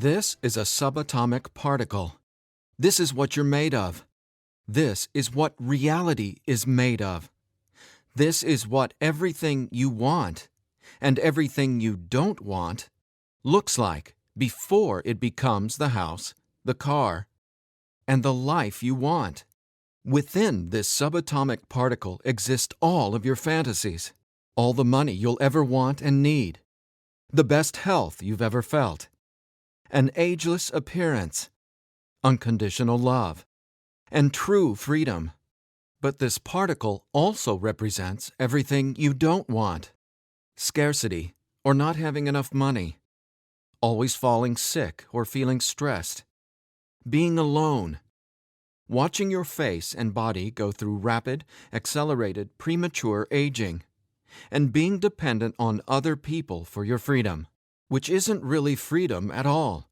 This is a subatomic particle. This is what you're made of. This is what reality is made of. This is what everything you want and everything you don't want looks like before it becomes the house, the car, and the life you want. Within this subatomic particle exist all of your fantasies, all the money you'll ever want and need, the best health you've ever felt, an ageless appearance, unconditional love, and true freedom. But this particle also represents everything you don't want: scarcity or not having enough money, always falling sick or feeling stressed, being alone, watching your face and body go through rapid, accelerated, premature aging, and being dependent on other people for your freedom, which isn't really freedom at all.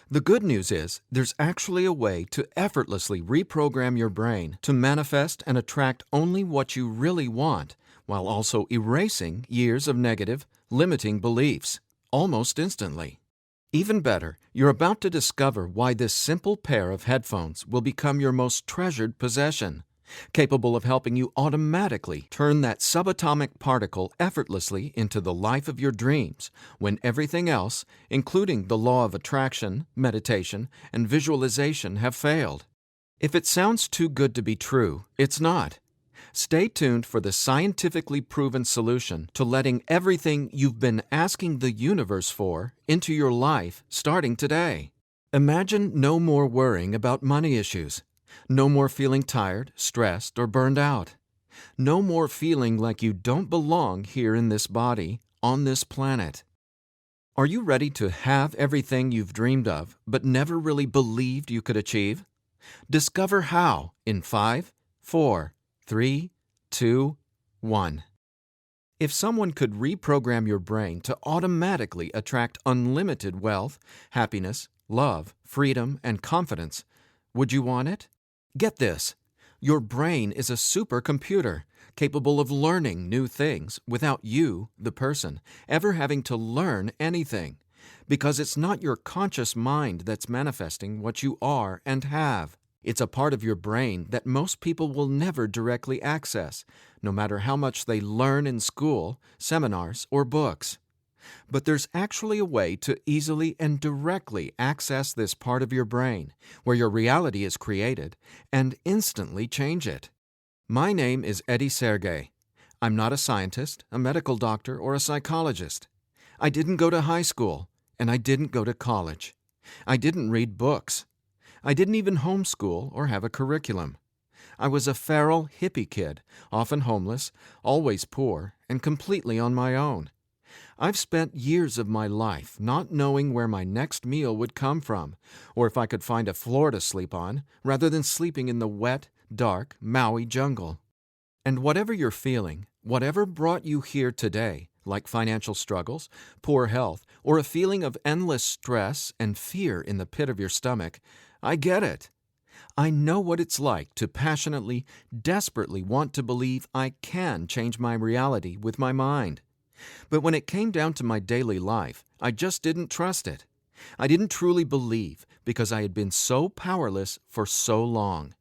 The good news is there's actually a way to effortlessly reprogram your brain to manifest and attract only what you really want, while also erasing years of negative, limiting beliefs, almost instantly. Even better, you're about to discover why this simple pair of headphones will become your most treasured possession, capable of helping you automatically turn that subatomic particle effortlessly into the life of your dreams when everything else, including the law of attraction, meditation, and visualization, have failed. If it sounds too good to be true, it's not. Stay tuned for the scientifically proven solution to letting everything you've been asking the universe for into your life starting today. Imagine no more worrying about money issues. No more feeling tired, stressed, or burned out. No more feeling like you don't belong here in this body, on this planet. Are you ready to have everything you've dreamed of but never really believed you could achieve? Discover how in 5, 4, 3, 2, 1. If someone could reprogram your brain to automatically attract unlimited wealth, happiness, love, freedom, and confidence, would you want it? Get this. Your brain is a supercomputer capable of learning new things without you, the person, ever having to learn anything, because it's not your conscious mind that's manifesting what you are and have. It's a part of your brain that most people will never directly access, no matter how much they learn in school, seminars, or books. But there's actually a way to easily and directly access this part of your brain, where your reality is created, and instantly change it. My name is Eddie Sergey. I'm not a scientist, a medical doctor, or a psychologist. I didn't go to high school, and I didn't go to college. I didn't read books. I didn't even homeschool or have a curriculum. I was a feral hippie kid, often homeless, always poor, and completely on my own. I've spent years of my life not knowing where my next meal would come from, or if I could find a floor to sleep on, rather than sleeping in the wet, dark Maui jungle. And whatever you're feeling, whatever brought you here today, like financial struggles, poor health, or a feeling of endless stress and fear in the pit of your stomach, I get it. I know what it's like to passionately, desperately want to believe I can change my reality with my mind. But when it came down to my daily life, I just didn't trust it. I didn't truly believe because I had been so powerless for so long.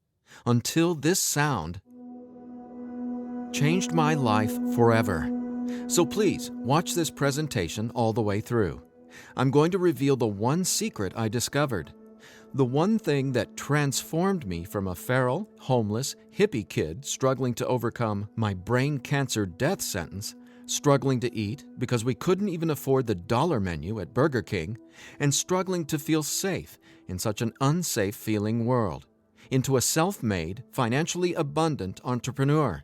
Until this sound changed my life forever. So please, watch this presentation all the way through. I'm going to reveal the one secret I discovered. The one thing that transformed me from a feral, homeless, hippie kid struggling to overcome my brain cancer death sentence, struggling to eat because we couldn't even afford the dollar menu at Burger King, and struggling to feel safe in such an unsafe-feeling world, into a self-made, financially abundant entrepreneur.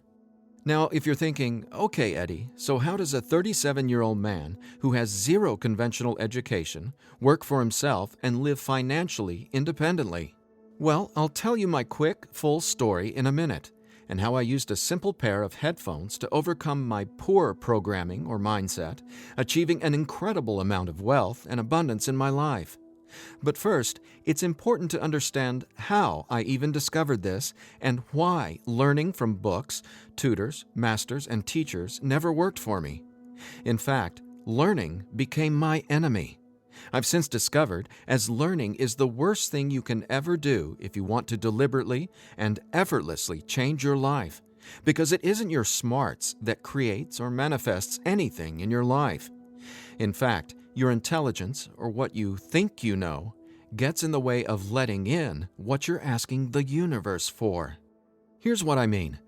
Now, if you're thinking, okay, Eddie, so how does a 37-year-old man who has zero conventional education work for himself and live financially independently? Well, I'll tell you my quick, full story in a minute, and how I used a simple pair of headphones to overcome my poor programming or mindset, achieving an incredible amount of wealth and abundance in my life. But first, it's important to understand how I even discovered this and why learning from books, tutors, masters, and teachers never worked for me. In fact, learning became my enemy. I've since discovered as learning is the worst thing you can ever do if you want to deliberately and effortlessly change your life, because it isn't your smarts that creates or manifests anything in your life. In fact, your intelligence, or what you think you know, gets in the way of letting in what you're asking the universe for. Here's what I mean.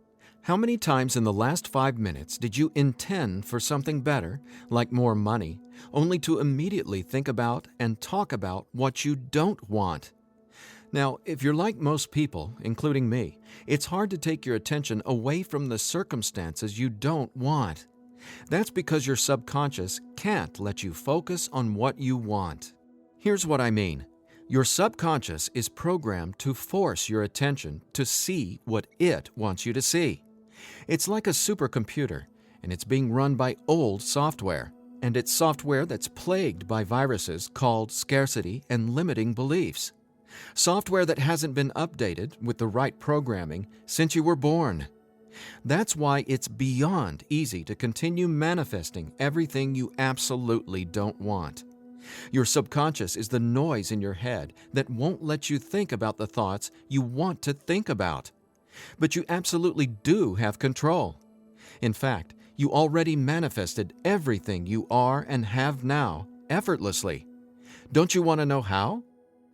How many times in the last 5 minutes did you intend for something better, like more money, only to immediately think about and talk about what you don't want? Now, if you're like most people, including me, it's hard to take your attention away from the circumstances you don't want. That's because your subconscious can't let you focus on what you want. Here's what I mean. Your subconscious is programmed to force your attention to see what it wants you to see. It's like a supercomputer, and it's being run by old software, and it's software that's plagued by viruses called scarcity and limiting beliefs. Software that hasn't been updated with the right programming since you were born. That's why it's beyond easy to continue manifesting everything you absolutely don't want. Your subconscious is the noise in your head that won't let you think about the thoughts you want to think about. But you absolutely do have control. In fact, you already manifested everything you are and have now effortlessly. Don't you want to know how?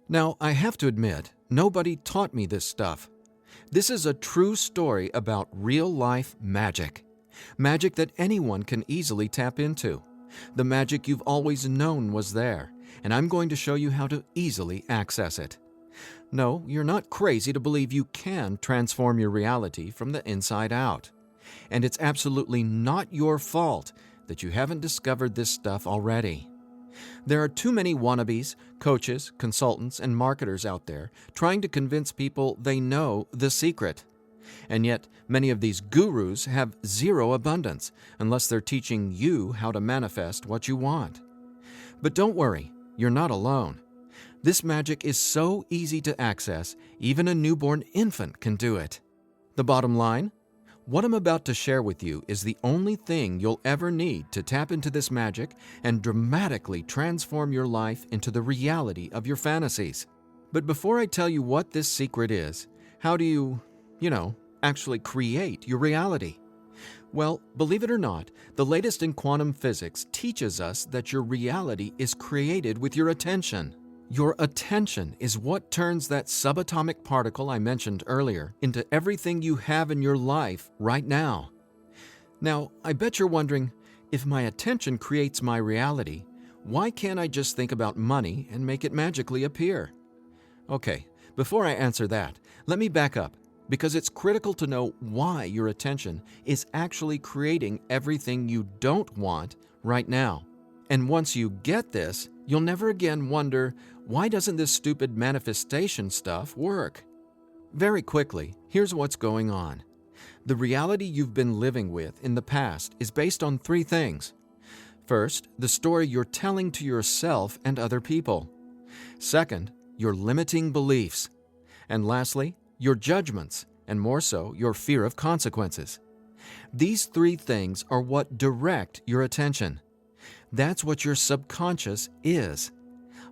Now, I have to admit, nobody taught me this stuff. This is a true story about real-life magic. Magic that anyone can easily tap into. The magic you've always known was there, and I'm going to show you how to easily access it. No, you're not crazy to believe you can transform your reality from the inside out. And it's absolutely not your fault that you haven't discovered this stuff already. There are too many wannabes, coaches, consultants, and marketers out there trying to convince people they know the secret. And yet, many of these gurus have zero abundance unless they're teaching you how to manifest what you want. But don't worry, you're not alone. This magic is so easy to access, even a newborn infant can do it. The bottom line? What I'm about to share with you is the only thing you'll ever need to tap into this magic and dramatically transform your life into the reality of your fantasies. But before I tell you what this secret is, how do you actually create your reality? Well, believe it or not, the latest in quantum physics teaches us that your reality is created with your attention. Your attention is what turns that subatomic particle I mentioned earlier into everything you have in your life right now. Now, I bet you're wondering, if my attention creates my reality, why can't I just think about money and make it magically appear? Okay, before I answer that, let me back up, because it's critical to know why your attention is actually creating everything you don't want right now. And once you get this, you'll never again wonder, why doesn't this stupid manifestation stuff work? Very quickly, here's what's going on. The reality you've been living with in the past is based on 3 things. First, the story you're telling to yourself and other people. Second, your limiting beliefs. And lastly, your judgments, and more so, your fear of consequences. These 3 things are what direct your attention. That's what your subconscious is.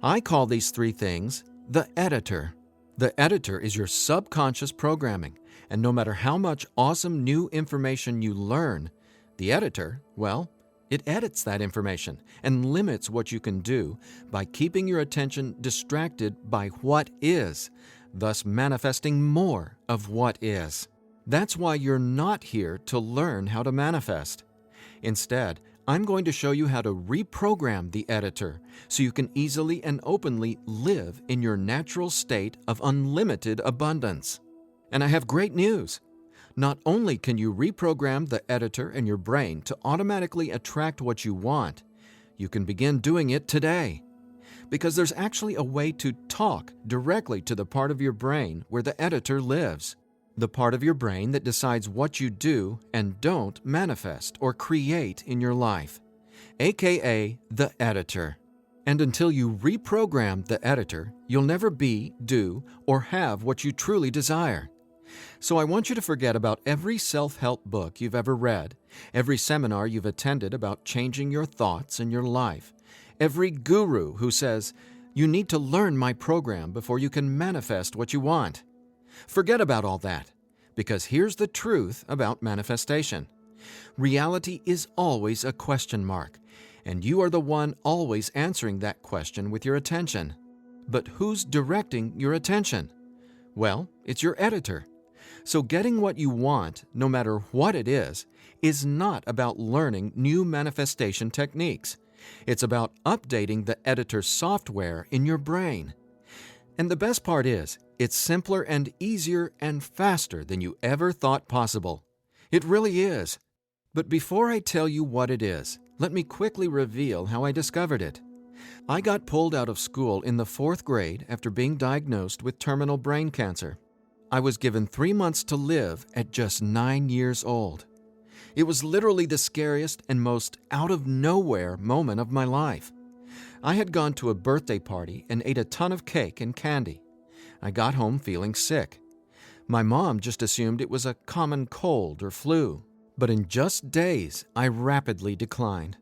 I call these 3 things the editor. The editor is your subconscious programming, and no matter how much awesome new information you learn, the editor, well, it edits that information and limits what you can do by keeping your attention distracted by what is, thus manifesting more of what is. That's why you're not here to learn how to manifest. Instead, I'm going to show you how to reprogram the editor so you can easily and openly live in your natural state of unlimited abundance. And I have great news. Not only can you reprogram the editor in your brain to automatically attract what you want, you can begin doing it today. Because there's actually a way to talk directly to the part of your brain where the editor lives. The part of your brain that decides what you do and don't manifest or create in your life, aka the editor. And until you reprogram the editor, you'll never be, do, or have what you truly desire. So I want you to forget about every self-help book you've ever read, every seminar you've attended about changing your thoughts and your life, every guru who says, "You need to learn my program before you can manifest what you want." Forget about all that, because here's the truth about manifestation. Reality is always a question mark, and you are the one always answering that question with your attention. But who's directing your attention? Well, it's your editor. So getting what you want, no matter what it is not about learning new manifestation techniques. It's about updating the editor's software in your brain. And the best part is, it's simpler and easier and faster than you ever thought possible. It really is. But before I tell you what it is, let me quickly reveal how I discovered it. I got pulled out of school in the 4th grade after being diagnosed with terminal brain cancer. I was given 3 months to live at just 9 years old. It was literally the scariest and most out-of-nowhere moment of my life. I had gone to a birthday party and ate a ton of cake and candy. I got home feeling sick. My mom just assumed it was a common cold or flu. But in just days, I rapidly declined.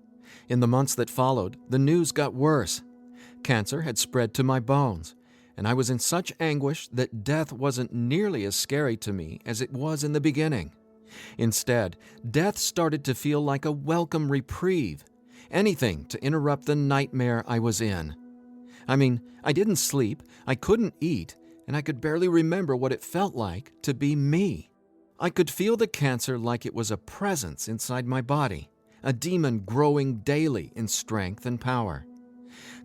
In the months that followed, the news got worse. Cancer had spread to my bones, and I was in such anguish that death wasn't nearly as scary to me as it was in the beginning. Instead, death started to feel like a welcome reprieve, anything to interrupt the nightmare I was in. I mean, I didn't sleep, I couldn't eat, and I could barely remember what it felt like to be me. I could feel the cancer like it was a presence inside my body, a demon growing daily in strength and power.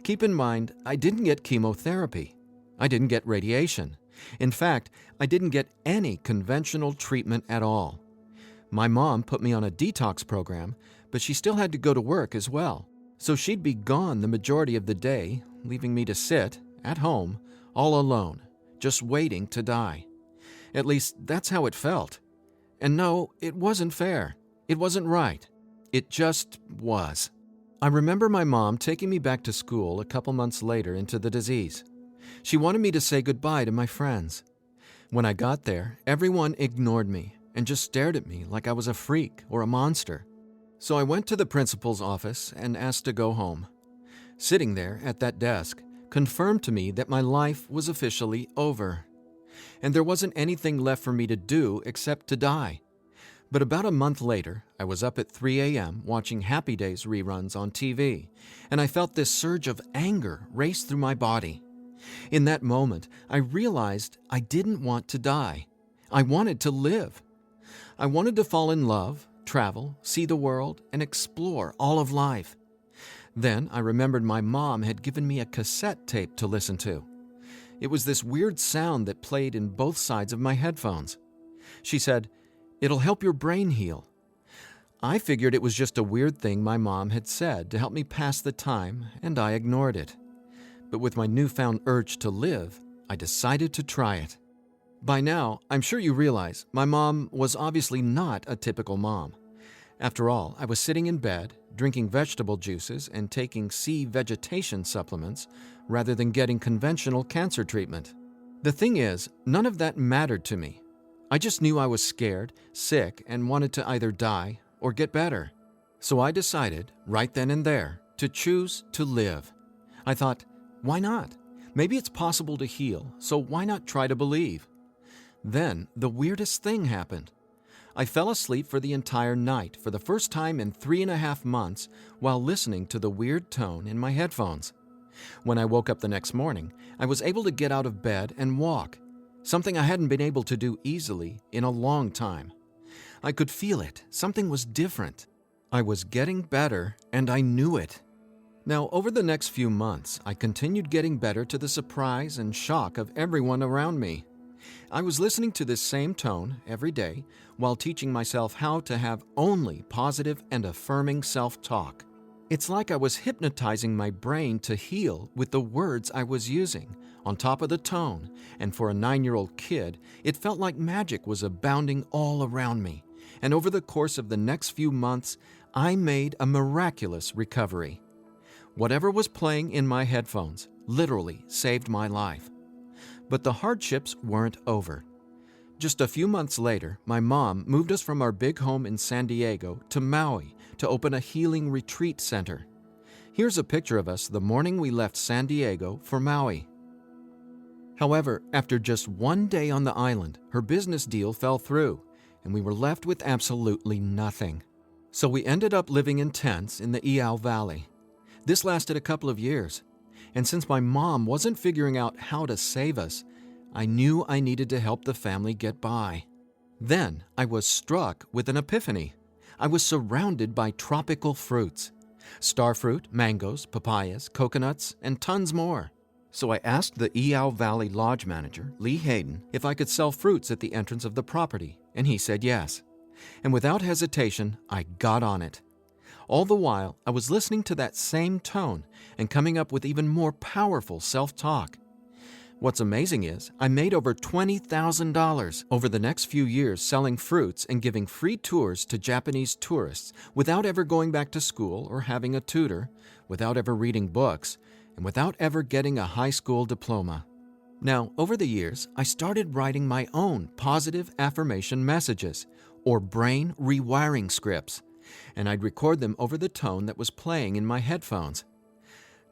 Keep in mind, I didn't get chemotherapy. I didn't get radiation. In fact, I didn't get any conventional treatment at all. My mom put me on a detox program, but she still had to go to work as well. So she'd be gone the majority of the day, leaving me to sit, at home, all alone, just waiting to die. At least, that's how it felt. And no, it wasn't fair. It wasn't right. It just was. I remember my mom taking me back to school a couple months later into the disease. She wanted me to say goodbye to my friends. When I got there, everyone ignored me and just stared at me like I was a freak or a monster. So I went to the principal's office and asked to go home. Sitting there at that desk confirmed to me that my life was officially over. And there wasn't anything left for me to do except to die. But about a month later, I was up at 3 a.m. watching Happy Days reruns on TV, and I felt this surge of anger race through my body. In that moment, I realized I didn't want to die. I wanted to live. I wanted to fall in love, travel, see the world, and explore all of life. Then I remembered my mom had given me a cassette tape to listen to. It was this weird sound that played in both sides of my headphones. She said, "It'll help your brain heal." I figured it was just a weird thing my mom had said to help me pass the time, and I ignored it. But with my newfound urge to live, I decided to try it. By now, I'm sure you realize my mom was obviously not a typical mom. After all, I was sitting in bed, drinking vegetable juices and taking sea vegetation supplements rather than getting conventional cancer treatment. The thing is, none of that mattered to me. I just knew I was scared, sick, and wanted to either die or get better. So I decided, right then and there, to choose to live. I thought, why not? Maybe it's possible to heal, so why not try to believe? Then, the weirdest thing happened. I fell asleep for the entire night for the first time in 3.5 months while listening to the weird tone in my headphones. When I woke up the next morning, I was able to get out of bed and walk, something I hadn't been able to do easily in a long time. I could feel it. Something was different. I was getting better, and I knew it. Now, over the next few months, I continued getting better to the surprise and shock of everyone around me. I was listening to this same tone every day while teaching myself how to have only positive and affirming self-talk. It's like I was hypnotizing my brain to heal with the words I was using, on top of the tone, and for a 9-year-old kid, it felt like magic was abounding all around me. And over the course of the next few months, I made a miraculous recovery. Whatever was playing in my headphones literally saved my life. But the hardships weren't over. Just a few months later, my mom moved us from our big home in San Diego to Maui to open a healing retreat center. Here's a picture of us the morning we left San Diego for Maui. However, after just one day on the island, her business deal fell through, and we were left with absolutely nothing. So we ended up living in tents in the Iao Valley. This lasted a couple of years, and since my mom wasn't figuring out how to save us, I knew I needed to help the family get by. Then I was struck with an epiphany. I was surrounded by tropical fruits: starfruit, mangoes, papayas, coconuts, and tons more. So I asked the Iao Valley Lodge manager, Lee Hayden, if I could sell fruits at the entrance of the property, and he said yes. And without hesitation, I got on it. All the while, I was listening to that same tone and coming up with even more powerful self-talk. What's amazing is I made over $20,000 over the next few years selling fruits and giving free tours to Japanese tourists without ever going back to school or having a tutor, without ever reading books, and without ever getting a high school diploma. Now, over the years, I started writing my own positive affirmation messages, or brain rewiring scripts, and I'd record them over the tone that was playing in my headphones.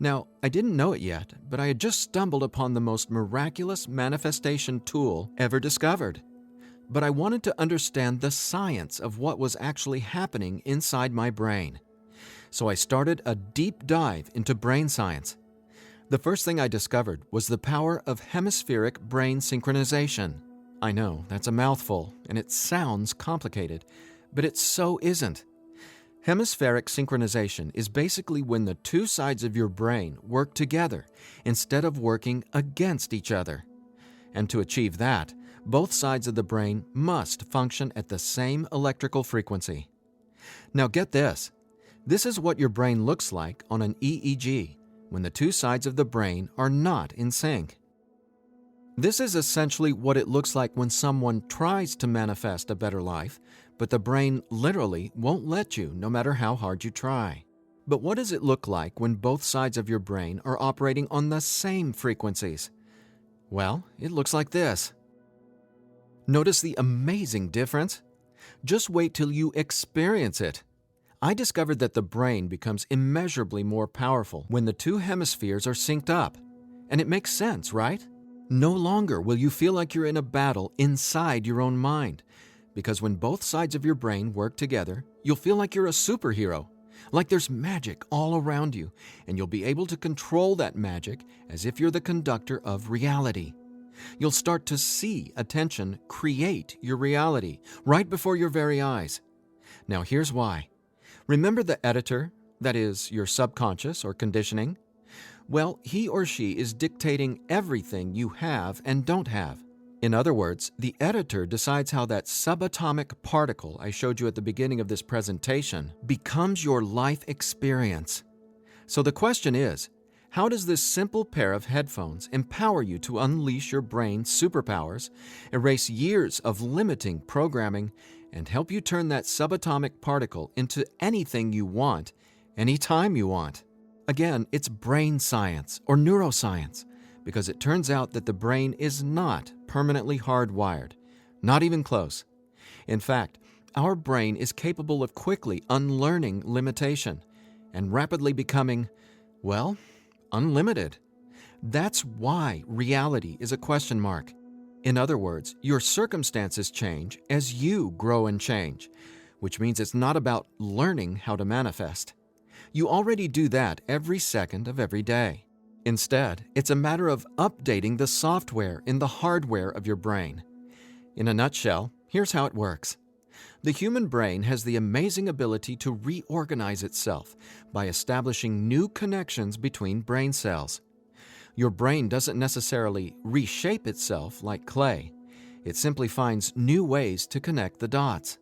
Now, I didn't know it yet, but I had just stumbled upon the most miraculous manifestation tool ever discovered. But I wanted to understand the science of what was actually happening inside my brain. So I started a deep dive into brain science. The first thing I discovered was the power of hemispheric brain synchronization. I know, that's a mouthful, and it sounds complicated, but it so isn't. Hemispheric synchronization is basically when the two sides of your brain work together instead of working against each other. And to achieve that, both sides of the brain must function at the same electrical frequency. Now get this. This is what your brain looks like on an EEG when the two sides of the brain are not in sync. This is essentially what it looks like when someone tries to manifest a better life, but the brain literally won't let you no matter how hard you try. But what does it look like when both sides of your brain are operating on the same frequencies? Well, it looks like this. Notice the amazing difference? Just wait till you experience it. I discovered that the brain becomes immeasurably more powerful when the two hemispheres are synced up. And it makes sense, right? No longer will you feel like you're in a battle inside your own mind, because when both sides of your brain work together, you'll feel like you're a superhero, like there's magic all around you, and you'll be able to control that magic as if you're the conductor of reality. You'll start to see attention create your reality right before your very eyes. Now here's why. Remember the editor, that is, your subconscious or conditioning? Well, he or she is dictating everything you have and don't have. In other words, the editor decides how that subatomic particle I showed you at the beginning of this presentation becomes your life experience. So the question is, how does this simple pair of headphones empower you to unleash your brain's superpowers, erase years of limiting programming, and help you turn that subatomic particle into anything you want, anytime you want? Again, it's brain science or neuroscience, because it turns out that the brain is not permanently hardwired, not even close. In fact, our brain is capable of quickly unlearning limitation and rapidly becoming, well, unlimited. That's why reality is a question mark. In other words, your circumstances change as you grow and change, which means it's not about learning how to manifest. You already do that every second of every day. Instead, it's a matter of updating the software in the hardware of your brain. In a nutshell, here's how it works. The human brain has the amazing ability to reorganize itself by establishing new connections between brain cells. Your brain doesn't necessarily reshape itself like clay. It simply finds new ways to connect the dots.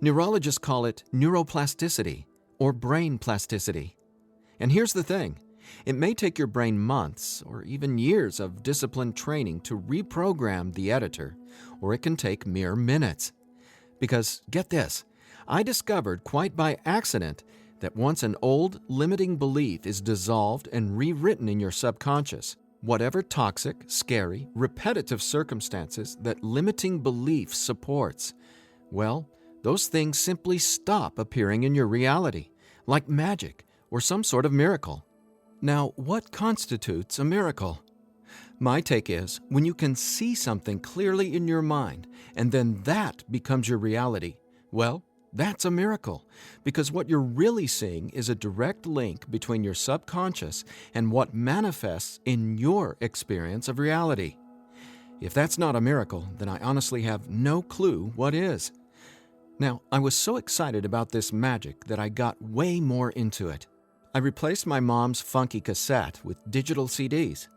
Neurologists call it neuroplasticity or brain plasticity. And here's the thing. It may take your brain months or even years of disciplined training to reprogram the editor, or it can take mere minutes. Because, get this, I discovered quite by accident that once an old, limiting belief is dissolved and rewritten in your subconscious, whatever toxic, scary, repetitive circumstances that limiting belief supports, well, those things simply stop appearing in your reality, like magic, or some sort of miracle. Now, what constitutes a miracle? My take is when you can see something clearly in your mind and then that becomes your reality, well, that's a miracle, because what you're really seeing is a direct link between your subconscious and what manifests in your experience of reality. If that's not a miracle, then I honestly have no clue what is. Now, I was so excited about this magic that I got way more into it. I replaced my mom's funky cassette with digital CDs.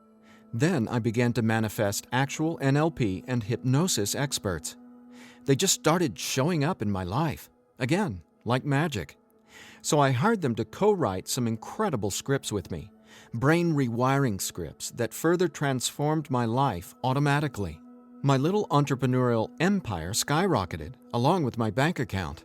Then I began to manifest actual NLP and hypnosis experts. They just started showing up in my life, again, like magic. So I hired them to co-write some incredible scripts with me, brain rewiring scripts that further transformed my life automatically. My little entrepreneurial empire skyrocketed, along with my bank account.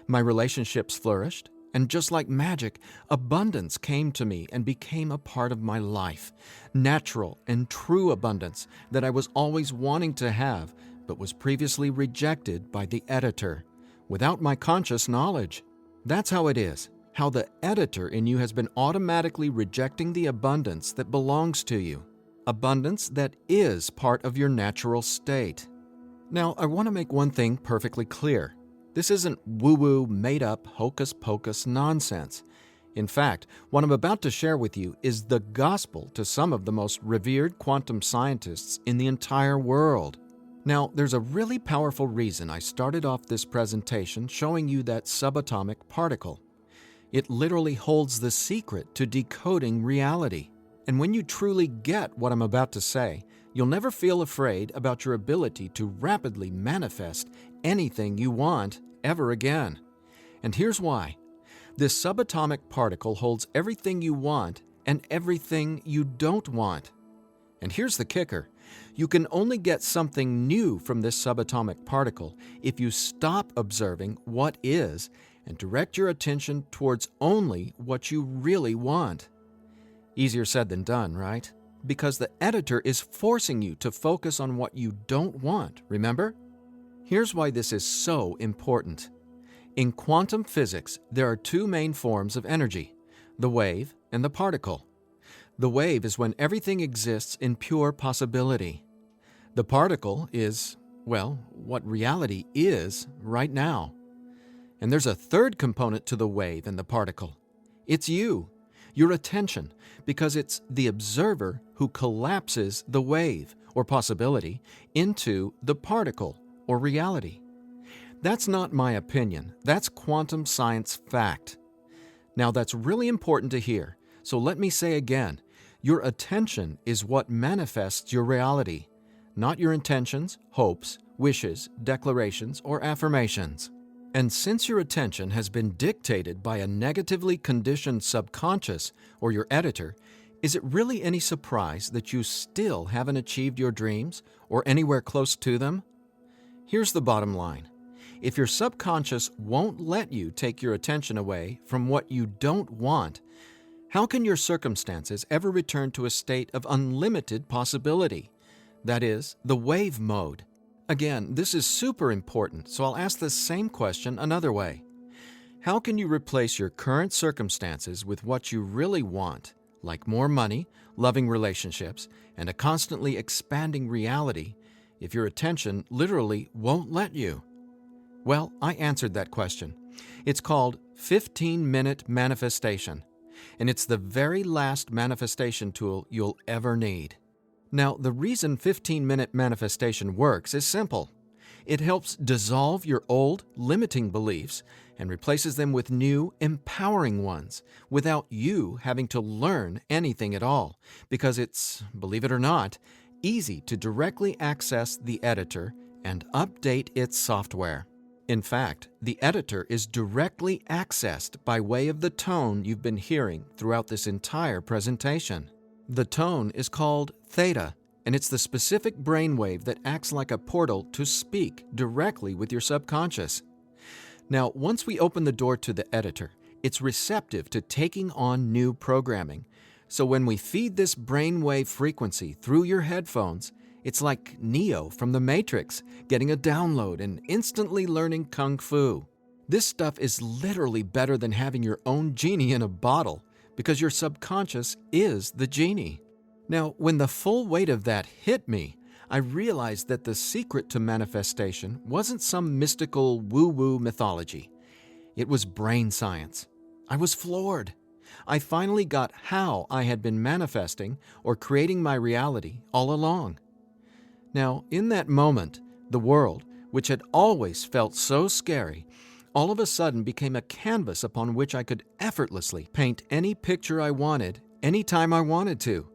My relationships flourished, and just like magic, abundance came to me and became a part of my life. Natural and true abundance that I was always wanting to have, but was previously rejected by the editor, without my conscious knowledge. That's how it is, how the editor in you has been automatically rejecting the abundance that belongs to you. Abundance that is part of your natural state. Now, I want to make one thing perfectly clear. This isn't woo-woo, made-up, hocus-pocus nonsense. In fact, what I'm about to share with you is the gospel to some of the most revered quantum scientists in the entire world. Now, there's a really powerful reason I started off this presentation showing you that subatomic particle. It literally holds the secret to decoding reality. And when you truly get what I'm about to say, you'll never feel afraid about your ability to rapidly manifest anything you want ever again. And here's why. This subatomic particle holds everything you want and everything you don't want. And here's the kicker. You can only get something new from this subatomic particle if you stop observing what is and direct your attention towards only what you really want. Easier said than done, right? Because the editor is forcing you to focus on what you don't want, remember? Here's why this is so important. In quantum physics, there are two main forms of energy, the wave and the particle. The wave is when everything exists in pure possibility. The particle is, well, what reality is right now. And there's a third component to the wave and the particle. It's you, your attention, because it's the observer who collapses the wave, or possibility, into the particle, or reality. That's not my opinion. That's quantum science fact. Now that's really important to hear, so let me say again, your attention is what manifests your reality, not your intentions, hopes, wishes, declarations, or affirmations. And since your attention has been dictated by a negatively conditioned subconscious or your editor, is it really any surprise that you still haven't achieved your dreams or anywhere close to them? Here's the bottom line. If your subconscious won't let you take your attention away from what you don't want, how can your circumstances ever return to a state of unlimited possibility? That is, the wave mode. Again, this is super important, so I'll ask the same question another way. How can you replace your current circumstances with what you really want, like more money, loving relationships, and a constantly expanding reality, if your attention literally won't let you? Well, I answered that question. It's called 15-minute manifestation, and it's the very last manifestation tool you'll ever need. Now, the reason 15-minute manifestation works is simple. It helps dissolve your old, limiting beliefs and replaces them with new, empowering ones without you having to learn anything at all, because it's, believe it or not, easy to directly access the editor and update its software. In fact, the editor is directly accessed by way of the tone you've been hearing throughout this entire presentation. The tone is called theta, and it's the specific brainwave that acts like a portal to speak directly with your subconscious. Now, once we open the door to the editor, it's receptive to taking on new programming. So when we feed this brainwave frequency through your headphones, it's like Neo from the Matrix getting a download and instantly learning Kung Fu. This stuff is literally better than having your own genie in a bottle. because your subconscious is the genie. Now, when the full weight of that hit me, I realized that the secret to manifestation wasn't some mystical woo-woo mythology. It was brain science. I was floored. I finally got how I had been manifesting or creating my reality all along. Now, in that moment, the world, which had always felt so scary, all of a sudden became a canvas upon which I could effortlessly paint any picture I wanted, anytime I wanted to.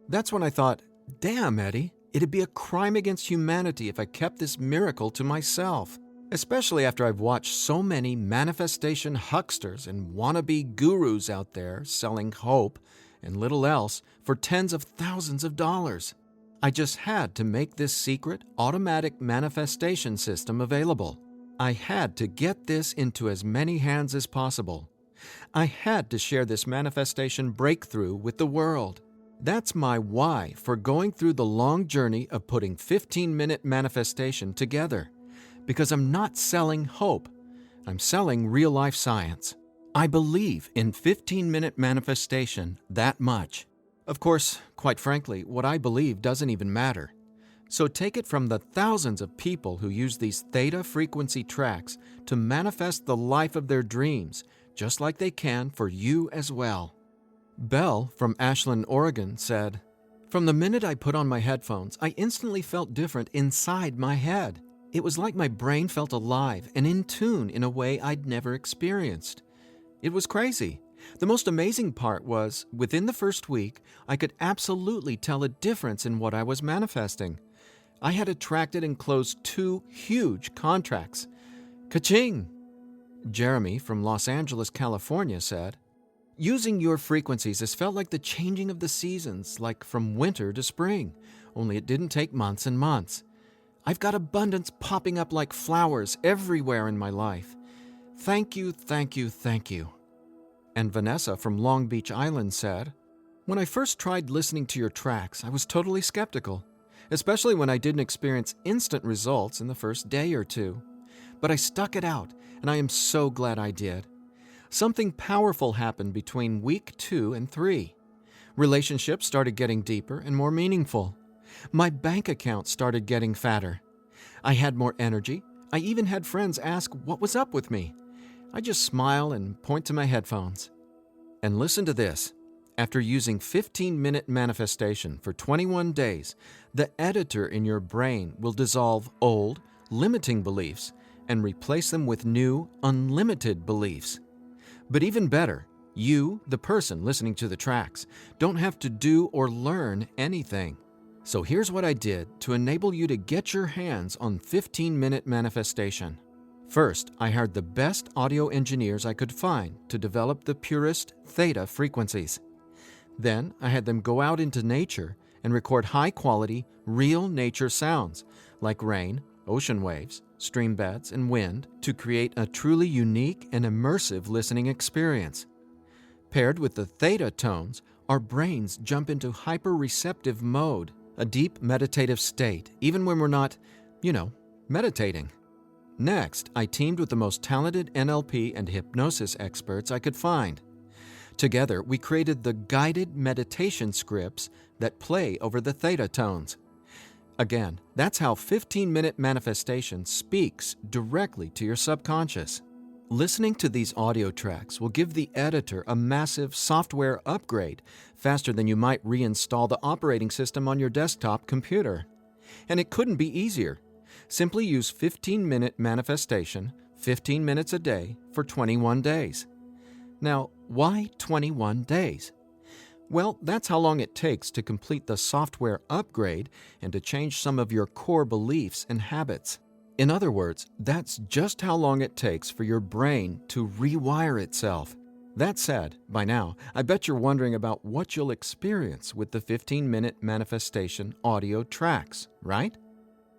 That's when I thought, damn, Eddie, it'd be a crime against humanity if I kept this miracle to myself. Especially after I've watched so many manifestation hucksters and wannabe gurus out there selling hope and little else for tens of thousands of dollars. I just had to make this secret, automatic manifestation system available. I had to get this into as many hands as possible. I had to share this manifestation breakthrough with the world. That's my why for going through the long journey of putting 15-minute manifestation together. Because I'm not selling hope. I'm selling real-life science. I believe in 15-minute manifestation that much. Of course, quite frankly, what I believe doesn't even matter. So take it from the thousands of people who use these theta frequency tracks to manifest the life of their dreams, just like they can for you as well. Belle from Ashland, Oregon said, "From the minute I put on my headphones, I instantly felt different inside my head. It was like my brain felt alive and in tune in a way I'd never experienced. It was crazy. The most amazing part was, within the first week, I could absolutely tell a difference in what I was manifesting. I had attracted and closed 2 huge contracts. Ka-ching!" Jeremy from Los Angeles, California said, "Using your frequencies has felt like the changing of the seasons, like from winter to spring, only it didn't take months and months. I've got abundance popping up like flowers everywhere in my life. Thank you, thank you, thank you." And Vanessa from Long Beach Island said, "When I first tried listening to your tracks, I was totally skeptical, especially when I didn't experience instant results in the first day or two. But I stuck it out, and I am so glad I did. Something powerful happened between week 2 and 3. Relationships started getting deeper and more meaningful. My bank account started getting fatter. I had more energy. I even had friends ask what was up with me. I just smile and point to my headphones. And listen to this. After using 15-minute manifestation for 21 days, the editor in your brain will dissolve old, limiting beliefs and replace them with new, unlimited beliefs. But even better, you, the person listening to the tracks, don't have to do or learn anything. So here's what I did to enable you to get your hands on 15-minute manifestation. First, I hired the best audio engineers I could find to develop the purest theta frequencies. Then, I had them go out into nature and record high-quality, real nature sounds like rain, ocean waves, stream beds, and wind to create a truly unique and immersive listening experience. Paired with the theta tones, our brains jump into hyper-receptive mode, a deep meditative state, even when we're not, meditating. Next, I teamed with the most talented NLP and hypnosis experts I could find. Together, we created the guided meditation scripts that play over the theta tones. Again, that's how 15-minute manifestation speaks directly to your subconscious. Listening to these audio tracks will give the editor a massive software upgrade faster than you might reinstall the operating system on your desktop computer. And it couldn't be easier. Simply use 15-minute manifestation, 15 minutes a day, for 21 days. Now, why 21 days? Well, that's how long it takes to complete the software upgrade and to change some of your core beliefs and habits. In other words, that's just how long it takes for your brain to rewire itself. That said, by now, I bet you're wondering about what you'll experience with the 15-minute manifestation audio tracks, right?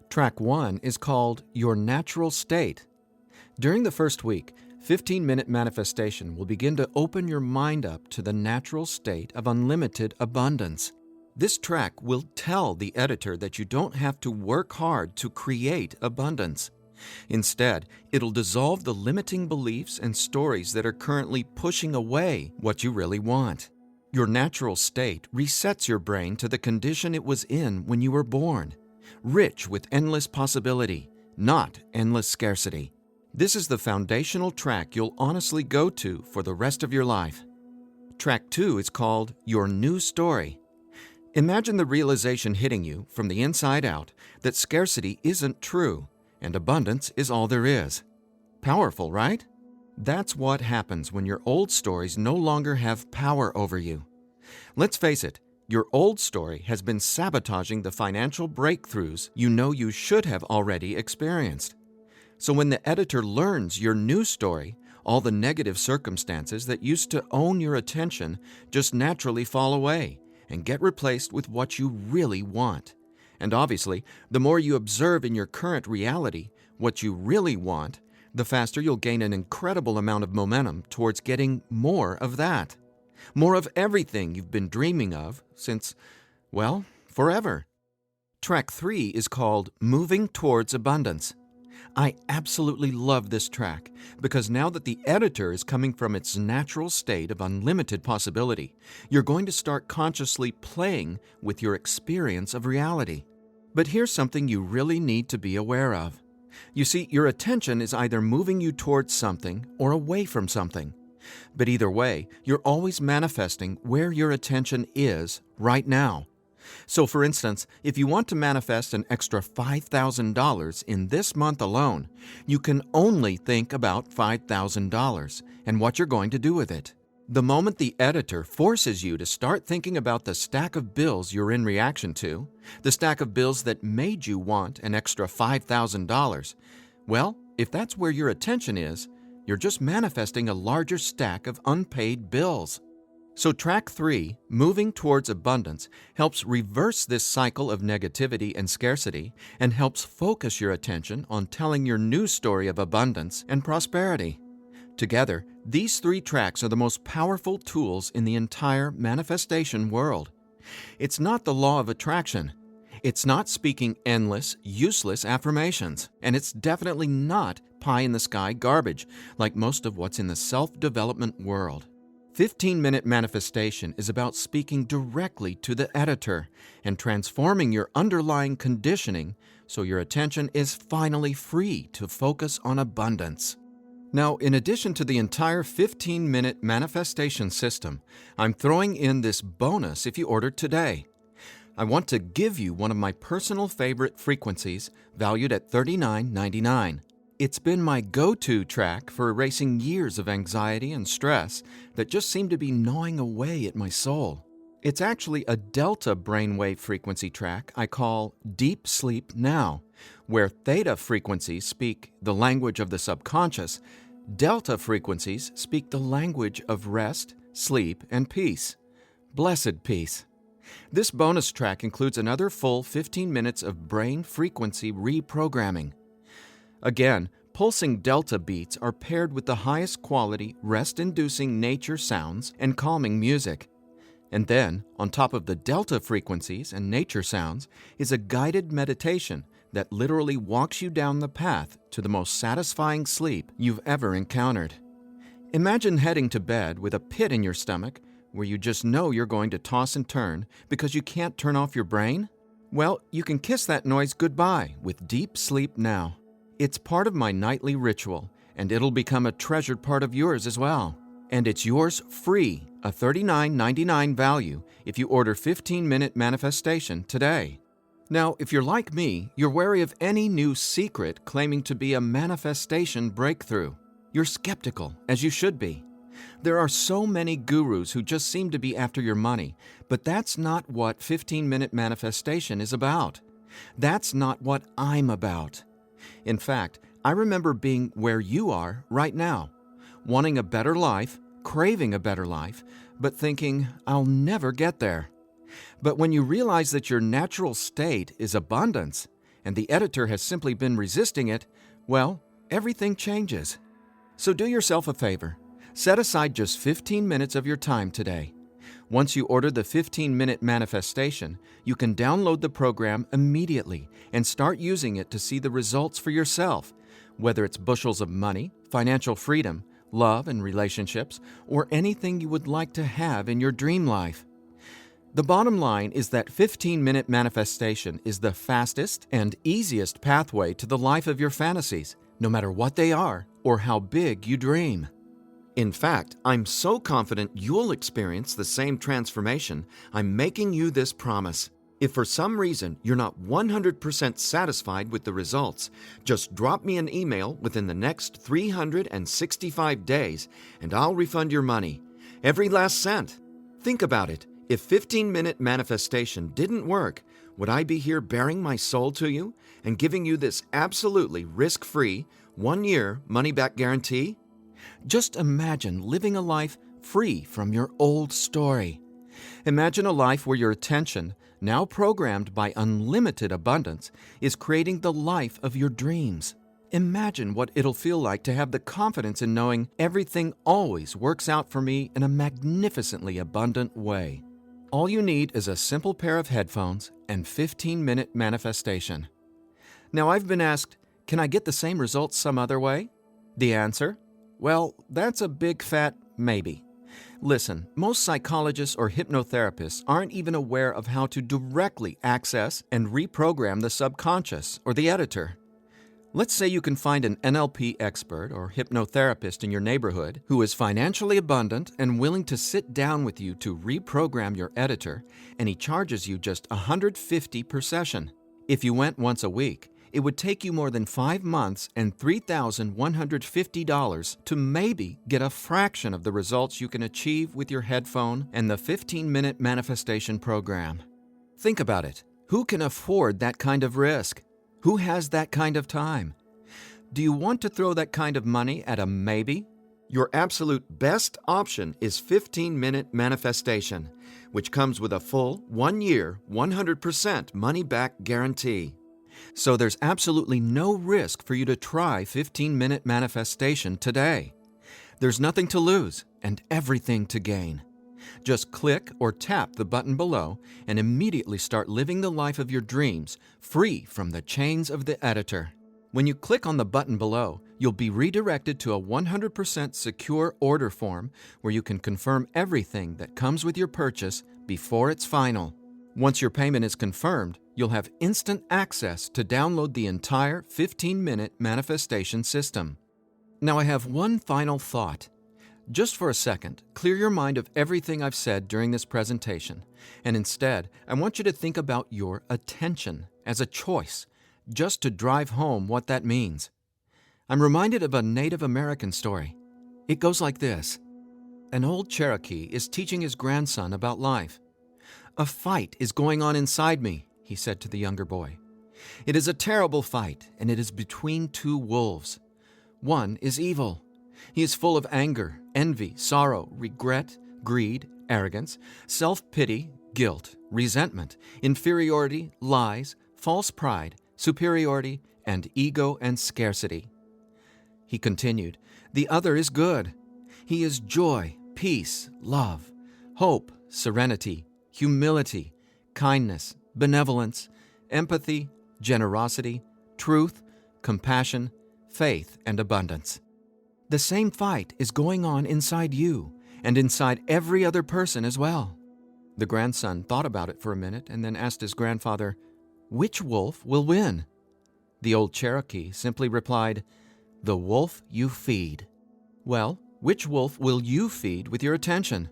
Track 1 is called Your Natural State. During the first week, 15-minute manifestation will begin to open your mind up to the natural state of unlimited abundance. This track will tell the editor that you don't have to work hard to create abundance. Instead, it'll dissolve the limiting beliefs and stories that are currently pushing away what you really want. Your natural state resets your brain to the condition it was in when you were born, rich with endless possibility, not endless scarcity. This is the foundational track you'll honestly go to for the rest of your life. Track 2 is called Your New Story. Imagine the realization hitting you from the inside out that scarcity isn't true and abundance is all there is. Powerful, right? That's what happens when your old stories no longer have power over you. Let's face it, your old story has been sabotaging the financial breakthroughs you know you should have already experienced. So when the editor learns your new story, all the negative circumstances that used to own your attention just naturally fall away and get replaced with what you really want. And obviously, the more you observe in your current reality what you really want, the faster you'll gain an incredible amount of momentum towards getting more of that. More of everything you've been dreaming of since, well, forever. Track 3 is called Moving Towards Abundance. I absolutely love this track because now that the editor is coming from its natural state of unlimited possibility, you're going to start consciously playing with your experience of reality. But here's something you really need to be aware of. You see, your attention is either moving you towards something or away from something. But either way, you're always manifesting where your attention is right now. So for instance, if you want to manifest an extra $5,000 in this month alone, you can only think about $5,000 and what you're going to do with it. The moment the editor forces you to start thinking about the stack of bills you're in reaction to, the stack of bills that made you want an extra $5,000, well, if that's where your attention is, you're just manifesting a larger stack of unpaid bills. So track 3, Moving Towards Abundance, helps reverse this cycle of negativity and scarcity and helps focus your attention on telling your new story of abundance and prosperity. Together, these 3 tracks are the most powerful tools in the entire manifestation world. It's not the law of attraction. It's not speaking endless, useless affirmations. And it's definitely not pie-in-the-sky garbage like most of what's in the self-development world. 15-Minute Manifestation is about speaking directly to the editor and transforming your underlying conditioning so your attention is finally free to focus on abundance. Now, in addition to the entire 15-minute manifestation system, I'm throwing in this bonus if you order today. I want to give you one of my personal favorite frequencies valued at $39.99. It's been my go-to track for erasing years of anxiety and stress that just seem to be gnawing away at my soul. It's actually a delta brainwave frequency track I call Deep Sleep Now, where theta frequencies speak the language of the subconscious, delta frequencies speak the language of rest, sleep, and peace. Blessed peace. This bonus track includes another full 15 minutes of brain frequency reprogramming. Again, pulsing delta beats are paired with the highest quality, rest-inducing nature sounds and calming music. And then, on top of the delta frequencies and nature sounds, is a guided meditation that literally walks you down the path to the most satisfying sleep you've ever encountered. Imagine heading to bed with a pit in your stomach where you just know you're going to toss and turn because you can't turn off your brain? Well, you can kiss that noise goodbye with Deep Sleep Now. It's part of my nightly ritual, and it'll become a treasured part of yours as well. And it's yours free, a $39.99 value, if you order 15-Minute Manifestation today. Now, if you're like me, you're wary of any new secret claiming to be a manifestation breakthrough. You're skeptical, as you should be. There are so many gurus who just seem to be after your money, but that's not what 15-Minute Manifestation is about. That's not what I'm about. In fact, I remember being where you are right now, wanting a better life, craving a better life, but thinking, I'll never get there. But when you realize that your natural state is abundance, and the editor has simply been resisting it, well, everything changes. So do yourself a favor. Set aside just 15 minutes of your time today. Once you order the 15-minute manifestation, you can download the program immediately and start using it to see the results for yourself whether it's bushels of money, financial freedom, love and relationships, or anything you would like to have in your dream life. The bottom line is that 15-minute manifestation is the fastest and easiest pathway to the life of your fantasies, no matter what they are or how big you dream. In fact, I'm so confident you'll experience the same transformation, I'm making you this promise. If for some reason you're not 100% satisfied with the results, just drop me an email within the next 365 days and I'll refund your money. Every last cent. Think about it. If 15-minute manifestation didn't work, would I be here bearing my soul to you and giving you this absolutely risk-free, 1-year money-back guarantee? Just imagine living a life free from your old story. Imagine a life where your attention, now programmed by unlimited abundance, is creating the life of your dreams. Imagine what it'll feel like to have the confidence in knowing everything always works out for me in a magnificently abundant way. All you need is a simple pair of headphones and 15-minute manifestation. Now, I've been asked, can I get the same results some other way? The answer? Well, that's a big fat maybe. Listen, most psychologists or hypnotherapists aren't even aware of how to directly access and reprogram the subconscious or the editor. Let's say you can find an NLP expert or hypnotherapist in your neighborhood who is financially abundant and willing to sit down with you to reprogram your editor, and he charges you just $150 per session. If you went once a week, it would take you more than 5 months and $3,150 to maybe get a fraction of the results you can achieve with your headphone and the 15-minute manifestation program. Think about it. Who can afford that kind of risk? Who has that kind of time? Do you want to throw that kind of money at a maybe? Your absolute best option is 15-minute manifestation, which comes with a full 1-year, 100% money-back guarantee. So there's absolutely no risk for you to try 15-minute manifestation today. There's nothing to lose and everything to gain. Just click or tap the button below and immediately start living the life of your dreams, free from the chains of the editor. When you click on the button below, you'll be redirected to a 100% secure order form where you can confirm everything that comes with your purchase before it's final. Once your payment is confirmed, you'll have instant access to download the entire 15-minute manifestation system. Now I have one final thought. Just for a second, clear your mind of everything I've said during this presentation, and instead, I want you to think about your attention as a choice, just to drive home what that means. I'm reminded of a Native American story. It goes like this. An old Cherokee is teaching his grandson about life. "A fight is going on inside me," he said to the younger boy. "It is a terrible fight, and it is between two wolves. One is evil. He is full of anger, envy, sorrow, regret, greed, arrogance, self-pity, guilt, resentment, inferiority, lies, false pride, superiority, and ego and scarcity." He continued, "The other is good. He is joy, peace, love, hope, serenity, humility, kindness, benevolence, empathy, generosity, truth, compassion, faith, and abundance. The same fight is going on inside you and inside every other person as well." The grandson thought about it for a minute and then asked his grandfather, "Which wolf will win?" The old Cherokee simply replied, "The wolf you feed." Well, which wolf will you feed with your attention?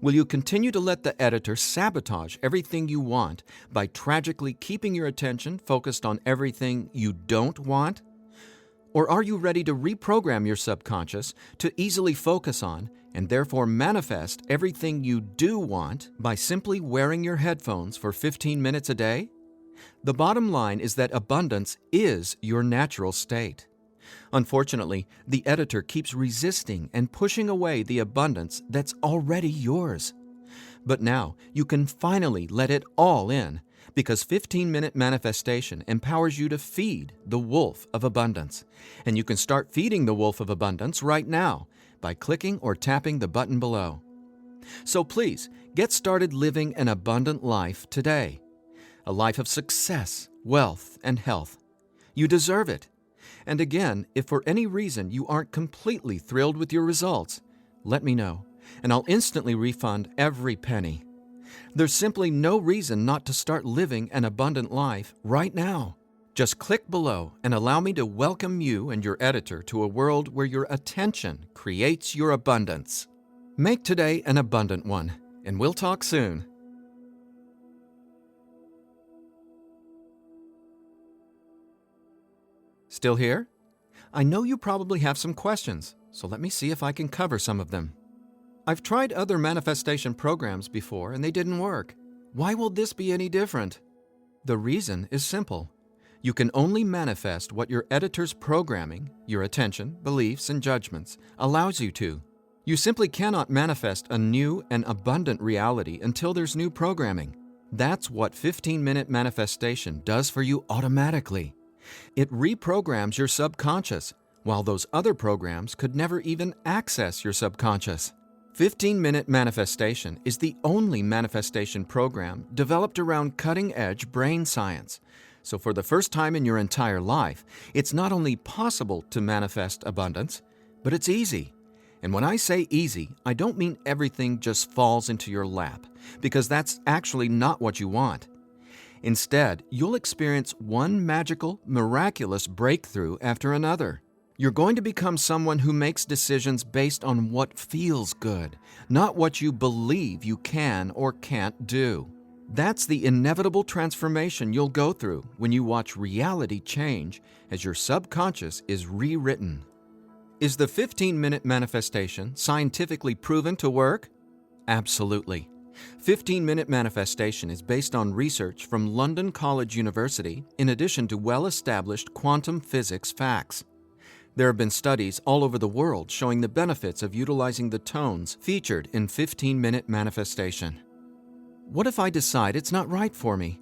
Will you continue to let the editor sabotage everything you want by tragically keeping your attention focused on everything you don't want? Or are you ready to reprogram your subconscious to easily focus on and therefore manifest everything you do want by simply wearing your headphones for 15 minutes a day? The bottom line is that abundance is your natural state. Unfortunately, the editor keeps resisting and pushing away the abundance that's already yours. But now you can finally let it all in, because 15-minute manifestation empowers you to feed the wolf of abundance. And you can start feeding the wolf of abundance right now by clicking or tapping the button below. So please, get started living an abundant life today. A life of success, wealth, and health. You deserve it. And again, if for any reason you aren't completely thrilled with your results, let me know, and I'll instantly refund every penny. There's simply no reason not to start living an abundant life right now. Just click below and allow me to welcome you and your editor to a world where your attention creates your abundance. Make today an abundant one, and we'll talk soon. Still here? I know you probably have some questions, so let me see if I can cover some of them. I've tried other manifestation programs before and they didn't work. Why will this be any different? The reason is simple. You can only manifest what your editor's programming, your attention, beliefs, and judgments allows you to. You simply cannot manifest a new and abundant reality until there's new programming. That's what 15-minute manifestation does for you automatically. It reprograms your subconscious, while those other programs could never even access your subconscious. 15-minute manifestation is the only manifestation program developed around cutting-edge brain science. So for the first time in your entire life, it's not only possible to manifest abundance, but it's easy. And when I say easy, I don't mean everything just falls into your lap, because that's actually not what you want. Instead, you'll experience one magical, miraculous breakthrough after another. You're going to become someone who makes decisions based on what feels good, not what you believe you can or can't do. That's the inevitable transformation you'll go through when you watch reality change as your subconscious is rewritten. Is the 15-minute manifestation scientifically proven to work? Absolutely. 15-minute manifestation is based on research from London College University in addition to well-established quantum physics facts. There have been studies all over the world showing the benefits of utilizing the tones featured in 15-minute manifestation. What if I decide it's not right for me?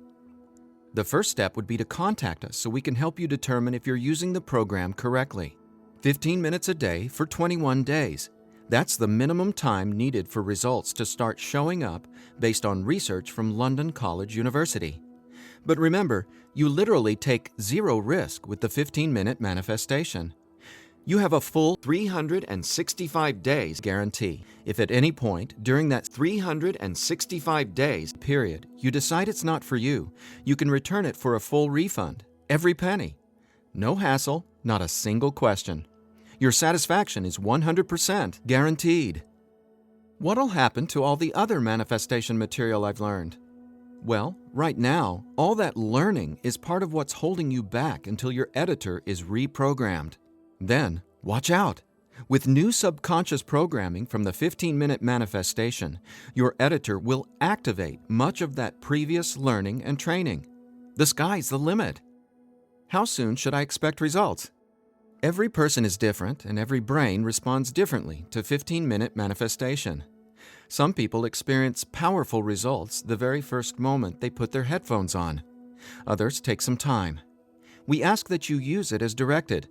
The first step would be to contact us so we can help you determine if you're using the program correctly. 15 minutes a day for 21 days. That's the minimum time needed for results to start showing up based on research from London College University. But remember, you literally take zero risk with the 15-minute manifestation. You have a full 365 days guarantee. If at any point during that 365 days period you decide it's not for you, you can return it for a full refund, every penny. No hassle, not a single question. Your satisfaction is 100% guaranteed. What'll happen to all the other manifestation material I've learned? Well, right now, all that learning is part of what's holding you back until your editor is reprogrammed. Then, watch out! With new subconscious programming from the 15-minute manifestation, your editor will activate much of that previous learning and training. The sky's the limit. How soon should I expect results? Every person is different and every brain responds differently to 15-minute manifestation. Some people experience powerful results the very first moment they put their headphones on. Others take some time. We ask that you use it as directed.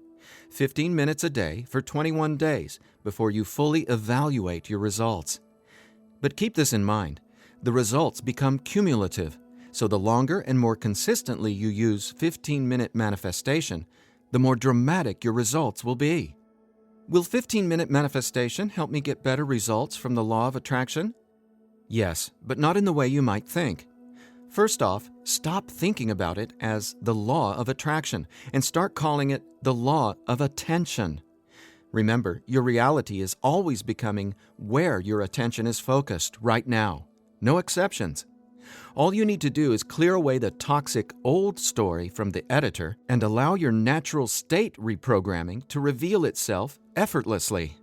15 minutes a day for 21 days before you fully evaluate your results. But keep this in mind, the results become cumulative, so the longer and more consistently you use 15-minute manifestation, the more dramatic your results will be. Will 15-minute manifestation help me get better results from the law of attraction? Yes, but not in the way you might think. First off, stop thinking about it as the law of attraction and start calling it the law of attention. Remember, your reality is always becoming where your attention is focused right now. No exceptions. All you need to do is clear away the toxic old story from the editor and allow your natural state reprogramming to reveal itself effortlessly.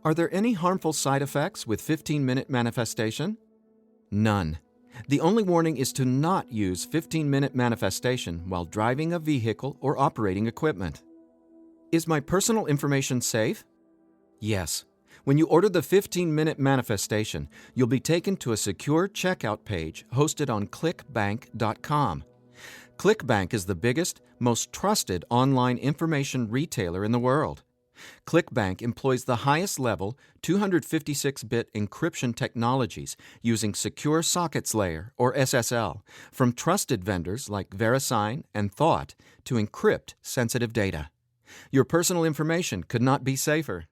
Are there any harmful side effects with 15-minute manifestation? None. The only warning is to not use 15-minute manifestation while driving a vehicle or operating equipment. Is my personal information safe? Yes. When you order the 15-minute manifestation, you'll be taken to a secure checkout page hosted on ClickBank.com. ClickBank is the biggest, most trusted online information retailer in the world. ClickBank employs the highest level 256-bit encryption technologies using Secure Sockets Layer, or SSL, from trusted vendors like VeriSign and Thought to encrypt sensitive data. Your personal information could not be safer.